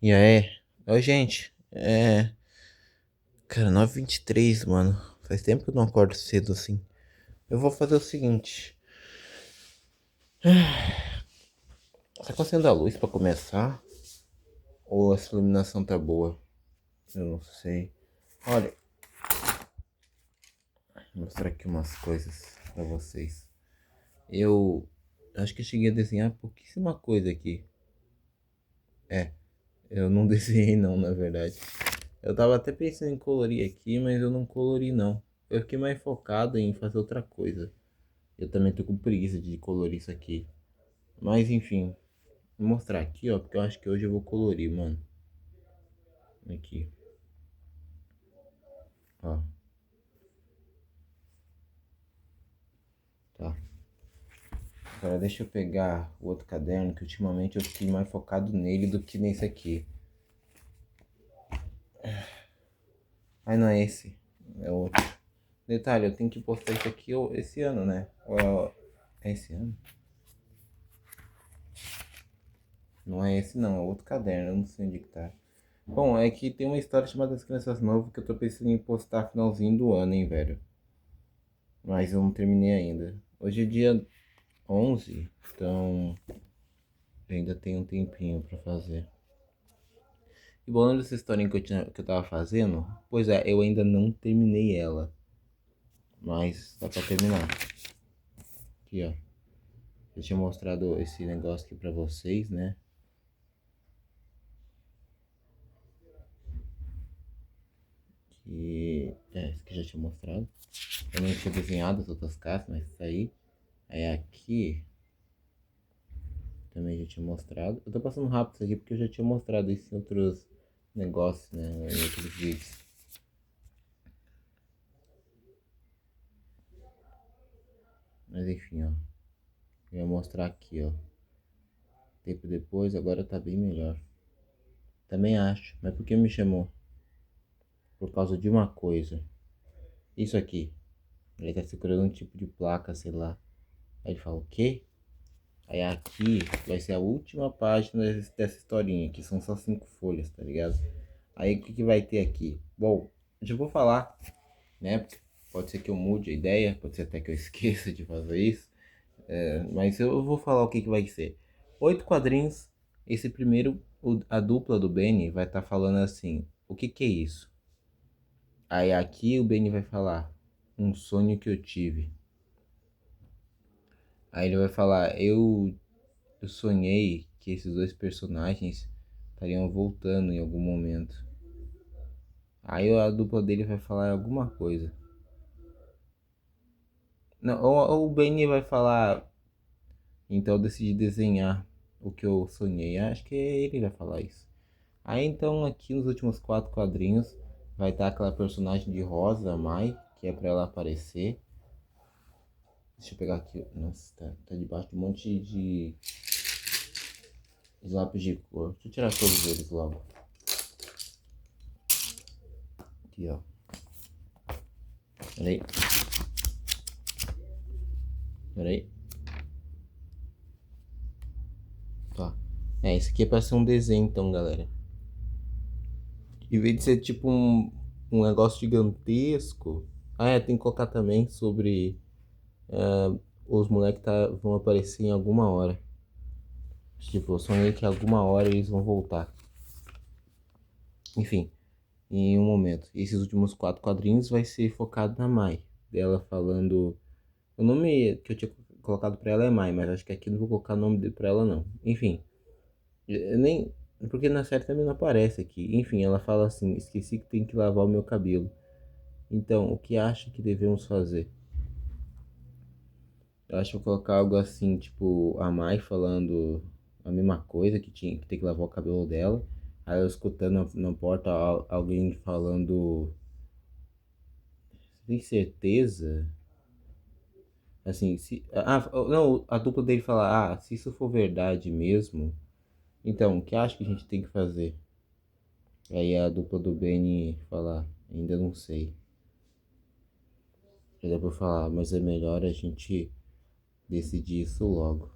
E aí? Oi, gente. Cara, 9h23, mano. Faz tempo que eu não acordo cedo assim. Eu vou fazer o seguinte. Você tá acendendo a luz pra começar? Ou essa iluminação tá boa? Eu não sei. Olha, vou mostrar aqui umas coisas pra vocês. Eu acho que eu cheguei a desenhar pouquíssima coisa aqui. É, eu não desenhei não, na verdade. Eu tava até pensando em colorir aqui, mas eu não colori não. Eu fiquei mais focado em fazer outra coisa. Eu também tô com preguiça de colorir isso aqui. Mas enfim, vou mostrar aqui, ó, porque eu acho que hoje eu vou colorir, mano. Aqui, ó, tá. Agora deixa eu pegar o outro caderno, que ultimamente eu fiquei mais focado nele do que nesse aqui. Ai, não é esse, é outro. Detalhe, eu tenho que postar isso aqui esse ano, né? É esse ano? Não é esse não, é outro caderno, eu não sei onde que tá. Bom, é que tem uma história chamada As Crianças Novas que eu tô pensando em postar finalzinho do ano, hein, velho. Mas eu não terminei ainda. Hoje é dia 11, então ainda tem um tempinho pra fazer. E bom, lembra dessa historinha que eu tava fazendo? Pois é, eu ainda não terminei ela, mas dá pra terminar. Aqui, ó. Eu tinha mostrado esse negócio aqui pra vocês, né? Esse aqui eu já tinha mostrado. Eu nem tinha desenhado as outras caixas, mas isso aí. Aí aqui também já tinha mostrado. Eu tô passando rápido isso aqui porque eu já tinha mostrado isso em outros negócios, né? Em outros vídeos. Mas enfim, ó. Eu ia mostrar aqui, ó. Tempo depois, agora tá bem melhor. Também acho. Mas por que me chamou? Por causa de uma coisa. Isso aqui. Ele tá segurando um tipo de placa, sei lá. Aí ele fala, o quê? Aí aqui vai ser a última página dessa historinha, que são só 5 folhas, tá ligado? Aí o que que vai ter aqui? Bom, eu já vou falar, né? Porque pode ser que eu mude a ideia, pode ser até que eu esqueça de fazer isso. Mas eu vou falar o que que vai ser. 8 quadrinhos. Esse primeiro, a dupla do Benny vai estar falando assim: o que que é isso? Aí aqui o Benny vai falar: um sonho que eu tive. Aí ele vai falar: eu sonhei que esses dois personagens estariam voltando em algum momento. Aí a dupla dele vai falar alguma coisa. Não, ou o Benny vai falar: então eu decidi desenhar o que eu sonhei. Acho que ele vai falar isso. Aí então aqui nos últimos 4 quadrinhos vai estar aquela personagem de rosa, a Mai, que é pra ela aparecer. Deixa eu pegar aqui. Nossa, tá debaixo de um monte de lápis de cor. Deixa eu tirar todos eles logo. Aqui, ó. Peraí. Peraí. Tá. Isso aqui é pra ser um desenho então, galera. Em vez de ser tipo um negócio gigantesco. Tem que colocar também sobre os moleques vão aparecer em alguma hora. Tipo, eu sonhei que alguma hora eles vão voltar. Enfim, em um momento. Esses últimos 4 quadrinhos vai ser focado na Mai. Dela falando. O nome que eu tinha colocado pra ela é Mai, mas acho que aqui não vou colocar o nome pra ela não. Enfim, nem. Porque na série também não aparece aqui. Enfim, ela fala assim: esqueci que tem que lavar o meu cabelo. Então, o que acha que devemos fazer? Eu acho que vou colocar algo assim, tipo, a Mai falando a mesma coisa, que tem que lavar o cabelo dela. Aí eu escutando na porta alguém falando. Você tem certeza? Assim, se. Não, a dupla dele fala, se isso for verdade mesmo, então, o que acha que a gente tem que fazer? Aí a dupla do Benny fala, ainda não sei. Aí depois falar, mas é melhor a gente decidir isso logo.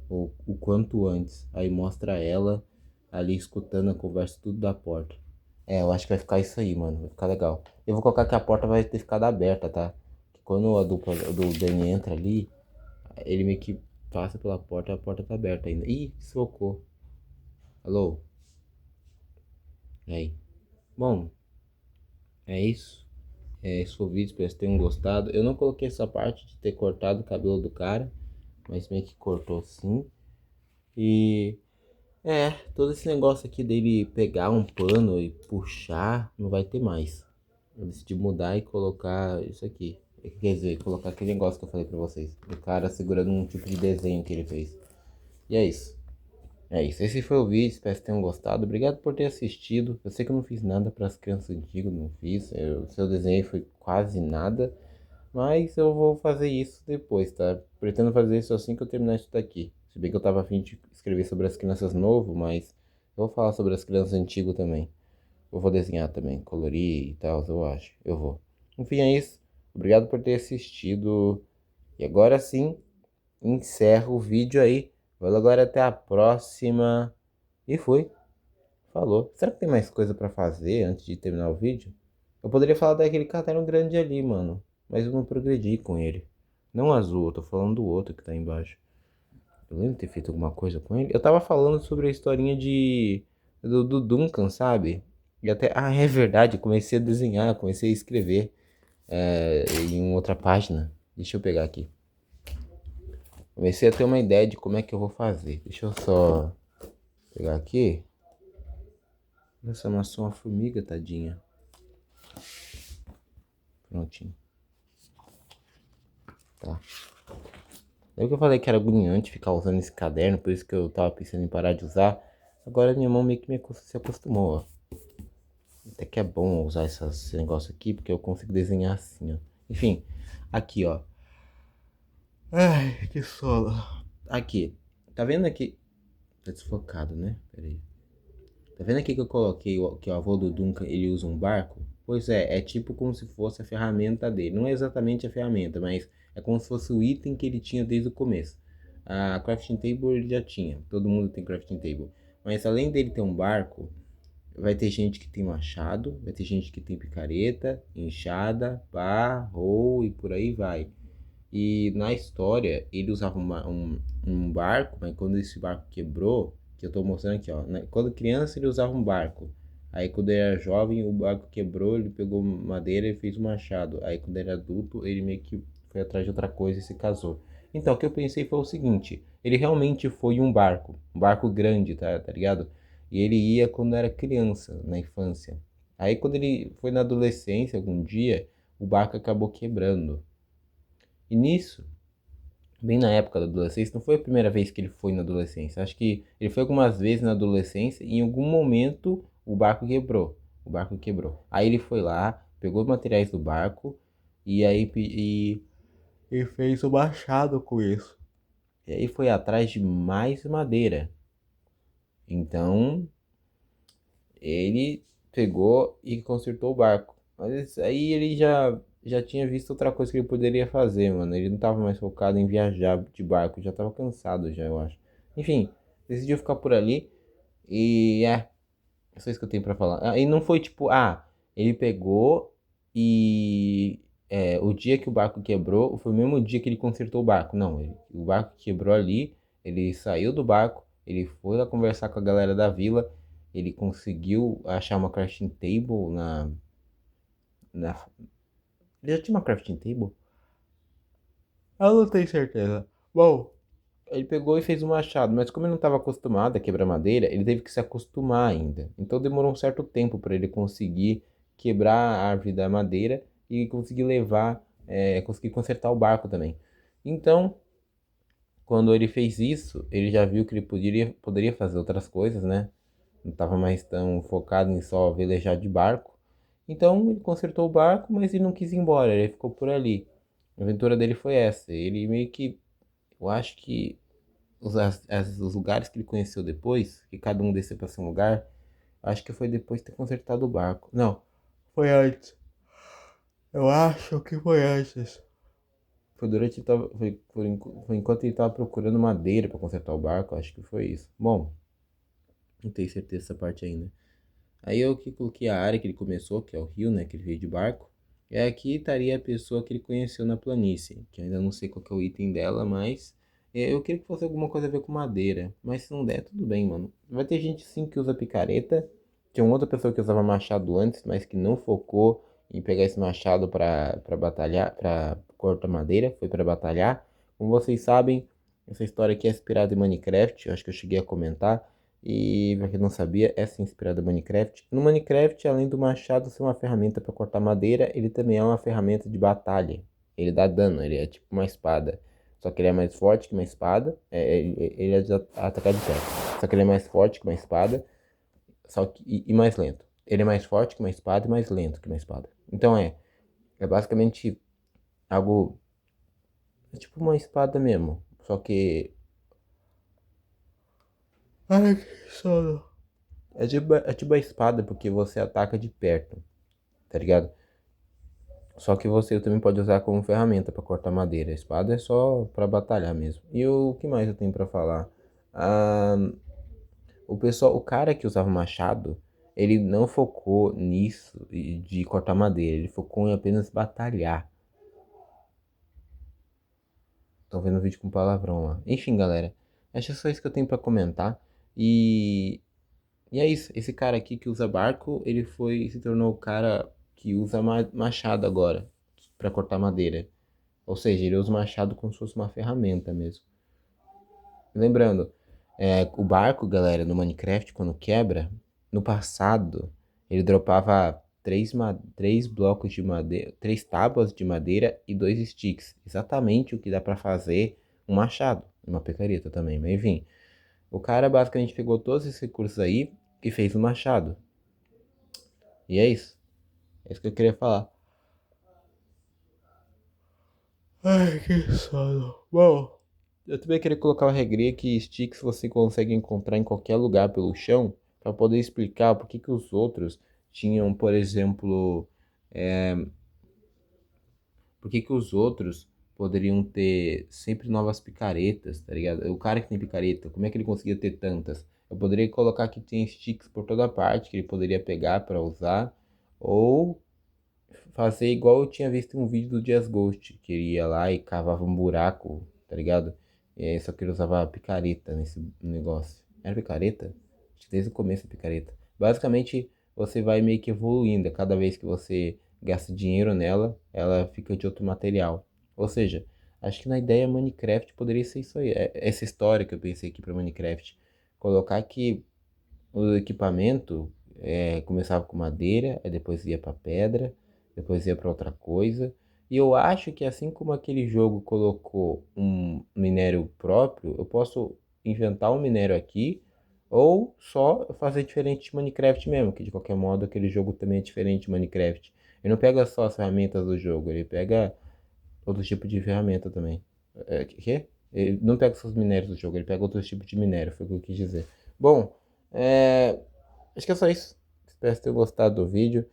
Ou o quanto antes. Aí mostra ela ali escutando a conversa tudo da porta. É, eu acho que vai ficar isso aí, mano. Vai ficar legal. Eu vou colocar que a porta vai ter ficado aberta, tá? Que quando a dupla do Danny entra ali, ele meio que passa pela porta, a porta tá aberta ainda. Ih, socou. Alô? E aí? Bom, é isso. Esse foi o vídeo, espero que vocês tenham gostado. Eu não coloquei essa parte de ter cortado o cabelo do cara, mas meio que cortou sim. E todo esse negócio aqui dele pegar um pano e puxar, não vai ter mais. Eu decidi mudar e colocar isso aqui. Quer dizer, colocar aquele negócio que eu falei pra vocês. O cara segurando um tipo de desenho que ele fez. E é isso. É isso. Esse foi o vídeo. Espero que tenham gostado. Obrigado por ter assistido. Eu sei que eu não fiz nada para as crianças antigas, não fiz. O seu desenho foi quase nada. Mas eu vou fazer isso depois, tá? Pretendo fazer isso assim que eu terminar isso daqui. Se bem que eu tava a fim de escrever sobre as crianças novo, mas eu vou falar sobre as crianças antigas também. Eu vou desenhar também, colorir e tal, eu acho. Eu vou. Enfim, é isso. Obrigado por ter assistido. E agora sim, encerro o vídeo aí. Vou agora até a próxima. E fui. Falou. Será que tem mais coisa pra fazer antes de terminar o vídeo? Eu poderia falar daquele caderno grande ali, mano. Mas eu não progredi com ele. Não o azul, eu tô falando do outro que tá embaixo. Eu lembro de ter feito alguma coisa com ele. Eu tava falando sobre a historinha do Duncan, sabe? E até. Ah, é verdade. Comecei a desenhar, comecei a escrever em outra página. Deixa eu pegar aqui. Comecei a ter uma ideia de como é que eu vou fazer. Deixa eu só pegar aqui. Essa amassou uma formiga, tadinha. Prontinho. Tá. Lembra que eu falei que era agoniante ficar usando esse caderno, por isso que eu tava pensando em parar de usar. Agora minha mão meio que se acostumou, ó. Até que é bom usar esse negócio aqui, porque eu consigo desenhar assim, ó. Enfim, aqui, ó. Ai, que sono. Aqui. Tá vendo aqui? Tá desfocado, né? Pera aí. Tá vendo aqui que eu coloquei que o avô do Duncan, ele usa um barco? Pois é tipo como se fosse a ferramenta dele. Não é exatamente a ferramenta, mas é como se fosse o item que ele tinha desde o começo. A crafting table ele já tinha, todo mundo tem crafting table. Mas além dele ter um barco, vai ter gente que tem machado, vai ter gente que tem picareta, enxada, pá, rou e por aí vai. E na história, ele usava um barco, mas quando esse barco quebrou, que eu tô mostrando aqui, ó, né? Quando criança ele usava um barco. Aí quando ele era jovem, o barco quebrou, ele pegou madeira e fez um machado. Aí quando ele era adulto, ele meio que foi atrás de outra coisa e se casou. Então, o que eu pensei foi o seguinte, ele realmente foi um barco grande, tá ligado? E ele ia quando era criança, na infância. Aí quando ele foi na adolescência, algum dia, o barco acabou quebrando. E nisso, bem na época da adolescência, não foi a primeira vez que ele foi na adolescência. Acho que ele foi algumas vezes na adolescência e em algum momento o barco quebrou. O barco quebrou. Aí ele foi lá, pegou os materiais do barco e aí e fez o machado com isso. E aí foi atrás de mais madeira. Então ele pegou e consertou o barco. Mas aí ele já tinha visto outra coisa que ele poderia fazer, mano. Ele não tava mais focado em viajar de barco, já tava cansado já, eu acho. Enfim, decidiu ficar por ali e é só isso que eu tenho pra falar. E não foi tipo, ele pegou e o dia que o barco quebrou foi o mesmo dia que ele consertou o barco. Não, o barco quebrou ali, ele saiu do barco, ele foi lá conversar com a galera da vila, ele conseguiu achar uma crafting table na... Ele já tinha uma crafting table? Eu não tenho certeza. Bom, ele pegou e fez um machado, mas como ele não estava acostumado a quebrar madeira, ele teve que se acostumar ainda. Então demorou um certo tempo para ele conseguir quebrar a árvore da madeira e conseguir levar, conseguir consertar o barco também. Então, quando ele fez isso, ele já viu que ele poderia fazer outras coisas, né? Não estava mais tão focado em só velejar de barco. Então ele consertou o barco, mas ele não quis ir embora, ele ficou por ali. A aventura dele foi essa. Ele meio que, eu acho que os lugares que ele conheceu depois, que cada um desceu para seu lugar, acho que foi depois de ter consertado o barco. Não, foi antes. Eu acho que foi antes. Foi durante ele tava, foi enquanto ele estava procurando madeira para consertar o barco, acho que foi isso. Bom, Não tenho certeza dessa parte ainda. Aí eu que coloquei a área que ele começou, que é o rio, né? Que ele veio de barco. E aqui estaria a pessoa que ele conheceu na planície, que eu ainda não sei qual que é o item dela, mas eu queria que fosse alguma coisa a ver com madeira. Mas se não der, tudo bem, mano. Vai ter gente sim que usa picareta. Tinha uma outra pessoa que usava machado antes, mas que não focou em pegar esse machado pra batalhar, pra cortar madeira, foi pra batalhar. Como vocês sabem, essa história aqui é inspirada em Minecraft, eu acho que eu cheguei a comentar. E pra quem não sabia, essa é inspirada em Minecraft. No Minecraft, além do machado ser uma ferramenta para cortar madeira, ele também é uma ferramenta de batalha. Ele dá dano, ele é tipo uma espada. Só que ele é mais forte que uma espada. Ele é de atacar de perto. Só que ele é mais forte que uma espada. E mais lento. Ele é mais forte que uma espada e mais lento que uma espada. Então é basicamente algo. É tipo uma espada mesmo. Só que. Ai, que sono. É tipo a espada porque você ataca de perto, tá ligado? Só que você também pode usar como ferramenta para cortar madeira. A espada é só para batalhar mesmo. E o que mais eu tenho para falar? Ah, o cara que usava machado, ele não focou nisso de cortar madeira. Ele focou em apenas batalhar. Tô vendo um vídeo com palavrão lá. Enfim, galera, acho que é só isso que eu tenho para comentar. E E é isso, esse cara aqui que usa barco, ele se tornou o cara que usa machado agora, para cortar madeira. Ou seja, ele usa o machado como se fosse uma ferramenta mesmo. Lembrando, o barco, galera, no Minecraft, quando quebra, no passado, ele dropava três blocos de madeira, três tábuas de madeira e dois sticks. Exatamente o que dá para fazer um machado, uma picareta também, mas enfim. O cara basicamente pegou todos esses recursos aí e fez um machado. E é isso. É isso que eu queria falar. Ai, que sono. Bom, eu também queria colocar uma regrinha que sticks você consegue encontrar em qualquer lugar pelo chão para poder explicar por que que os outros tinham, por exemplo, por que que os outros poderiam ter sempre novas picaretas, tá ligado? O cara que tem picareta, como é que ele conseguia ter tantas? Eu poderia colocar que tem sticks por toda parte que ele poderia pegar para usar, ou fazer igual eu tinha visto em um vídeo do Dias Ghost, que ele ia lá e cavava um buraco, tá ligado? E aí, só que ele usava picareta nesse negócio. Era picareta? Acho que desde o começo é picareta. Basicamente, você vai meio que evoluindo. Cada vez que você gasta dinheiro nela, ela fica de outro material. Ou seja, acho que na ideia Minecraft poderia ser isso aí. Essa história que eu pensei aqui para Minecraft. Colocar que o equipamento começava com madeira, aí depois ia para pedra, depois ia para outra coisa. E eu acho que assim como aquele jogo colocou um minério próprio, eu posso inventar um minério aqui ou só fazer diferente de Minecraft mesmo, que de qualquer modo aquele jogo também é diferente de Minecraft. Ele não pega só as ferramentas do jogo, ele pega outros tipos de ferramenta também. Que? Ele não pega só os minérios do jogo, ele pega outros tipos de minério, foi o que eu quis dizer. Bom, acho que é só isso. Espero que tenham gostado do vídeo.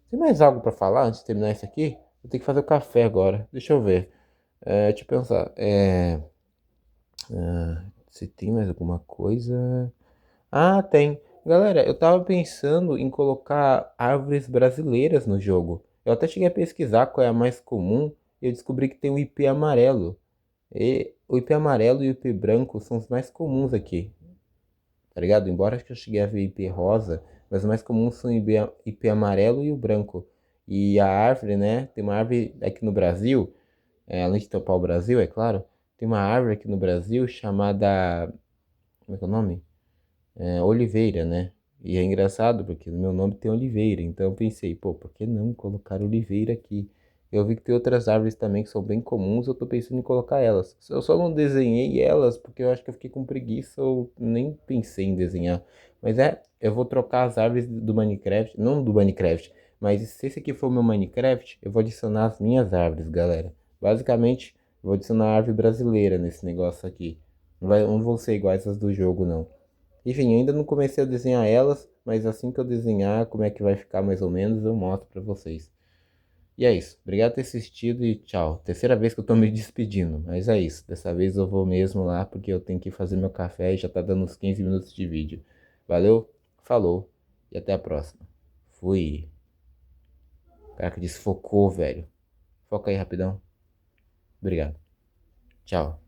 Tem mais algo pra falar antes de terminar isso aqui? Eu tenho que fazer o café agora. Deixa eu ver. Deixa eu pensar. Se tem mais alguma coisa. Ah, tem. Galera, eu tava pensando em colocar árvores brasileiras no jogo. Eu até cheguei a pesquisar qual é a mais comum e eu descobri que tem o ipê amarelo. E o ipê amarelo e o ipê branco são os mais comuns aqui, tá ligado? Embora acho que eu cheguei a ver IP rosa, mas o mais comum são IP amarelo e o branco. E a árvore, né? Tem uma árvore aqui no Brasil, além de topar o Brasil, é claro, tem uma árvore aqui no Brasil chamada. Como é que é o nome? Oliveira, né? E é engraçado porque no meu nome tem Oliveira, então eu pensei, pô, por que não colocar Oliveira aqui? Eu vi que tem outras árvores também que são bem comuns, eu tô pensando em colocar elas. Eu só não desenhei elas porque eu acho que eu fiquei com preguiça ou nem pensei em desenhar. Mas eu vou trocar as árvores do Minecraft, não do Minecraft, mas se esse aqui for o meu Minecraft, eu vou adicionar as minhas árvores, galera. Basicamente, eu vou adicionar a árvore brasileira nesse negócio aqui. Não vão ser iguais as do jogo, não. Enfim, ainda não comecei a desenhar elas, mas assim que eu desenhar como é que vai ficar mais ou menos, eu mostro pra vocês. E é isso. Obrigado por ter assistido e tchau. Terceira vez que eu tô me despedindo, mas é isso. Dessa vez eu vou mesmo lá porque eu tenho que fazer meu café e já tá dando uns 15 minutos de vídeo. Valeu, falou e até a próxima. Fui. Caraca, desfocou, velho. Foca aí rapidão. Obrigado. Tchau.